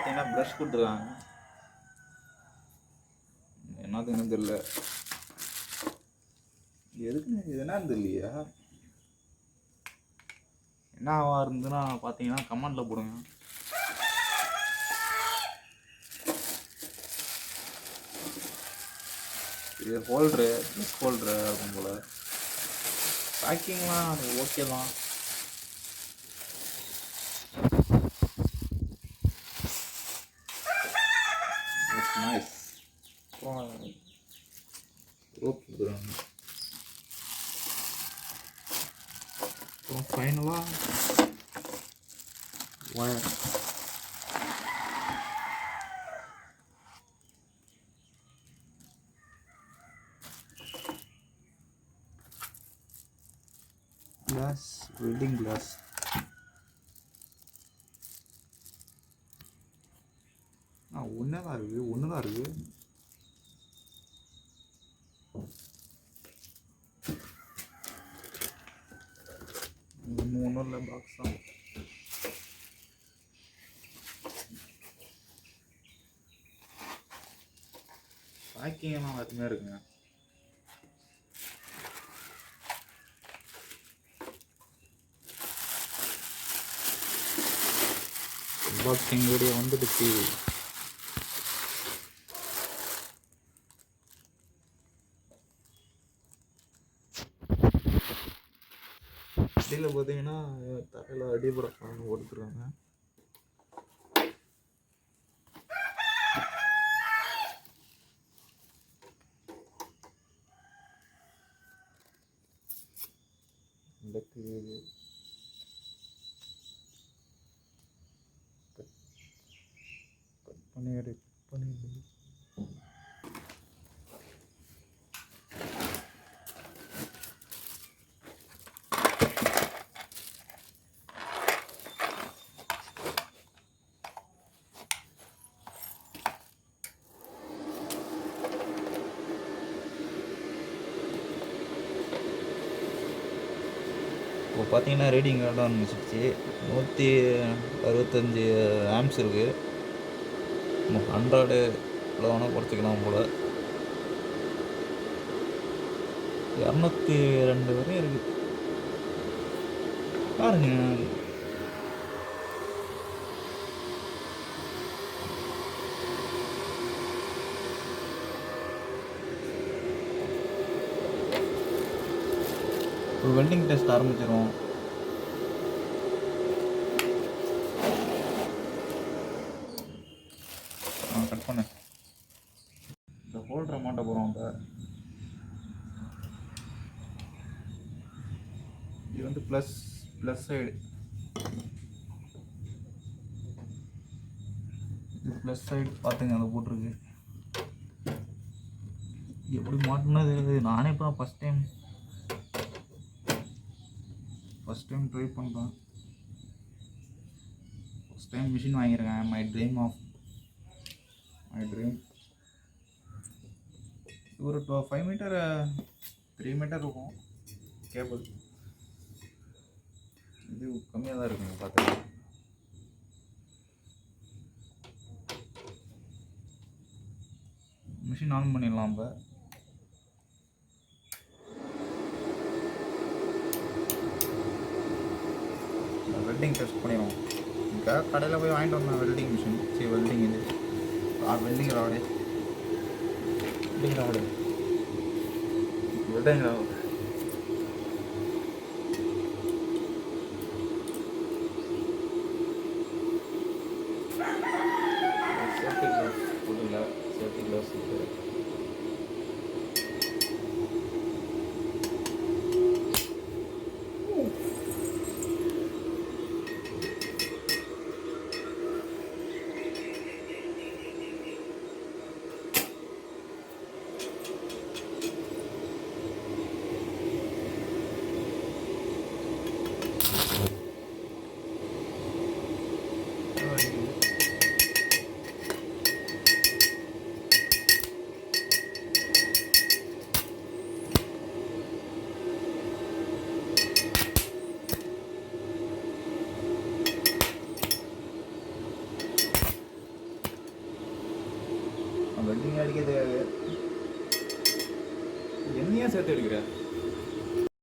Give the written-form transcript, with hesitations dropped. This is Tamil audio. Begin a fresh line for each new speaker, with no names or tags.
பார்த்தீங்கன்னா ப்ரஷ் கொடுத்துருக்காங்க, என்னதுன்னு தெரியல, எதுக்குன்னு இது என்னன்னு தெரியலையா. என்ன ஆவா இருந்துன்னா பார்த்தீங்கன்னா கமெண்டில் போடுங்க. இது ஹோல்ட்ரு, ப்ளஸ் ஹோல்ட்ரு இருக்கும் போல். பேக்கிங்லாம் அது ஓகே தான். நைஸ். ரோப் கொடுக்குறாங்க. அப்புறம் ஃபைனலாக ஒயர். Class, welding class. ஒன்று தான் இருக்குது. ஒன்றும் இல்லை, பாக்ஸ் தான். பேக்கிங்லாம் அதுமே இருக்குங்க. பாக்ஸிங் வீடியோ வந்துடுச்சு. அடியில் பார்த்தீங்கன்னா தரையில் அடிபட கொடுத்துருக்காங்க. கட் பண்ணி இப்போ பார்த்தீங்கன்னா ரீடிங் கார்டு ஆரம்பிச்சிருச்சு. 165 ஆம்ஸ் இருக்குது. 100 வேணால் குறைச்சிக்கலாம் போல். 202 வரையும் இருக்குது பாருங்க. ஒரு வெல்டிங் டெஸ்ட் ஆரம்பிச்சிடும். கட் பண்ண இந்த ஹோல்டரை மாட்ட போகிறோம். இப்போ இது வந்து ப்ளஸ் சைடு, இது ப்ளஸ் சைடு பார்த்துங்க, அதை போட்டிருக்கு. எப்படி மாட்டினது நானே இப்போ ஃபஸ்ட் டைம் ட்ரை பண்ணுறேன். ஃபஸ்ட் டைம் மிஷின் வாங்கியிருக்கேன். My dream. ஒரு 5 மீட்டர் 3 மீட்டர் இருக்கும் கேபிள். இது கம்மியாக தான் இருக்குங்க பார்த்துங்க. மிஷின் ஆன் பண்ணிடலாம். இப்போ வெல்டிங் டெஸ்ட் பண்ணிடுவோம். இங்கே கடையில் போய் வாங்கிட்டு வந்தேன் வெல்டிங் மிஷின். வெல்டிங் இது welding rod. Safety glass welding அடிக்க தெரியாது.
என்னையா சேர்த்து எடுக்கிற?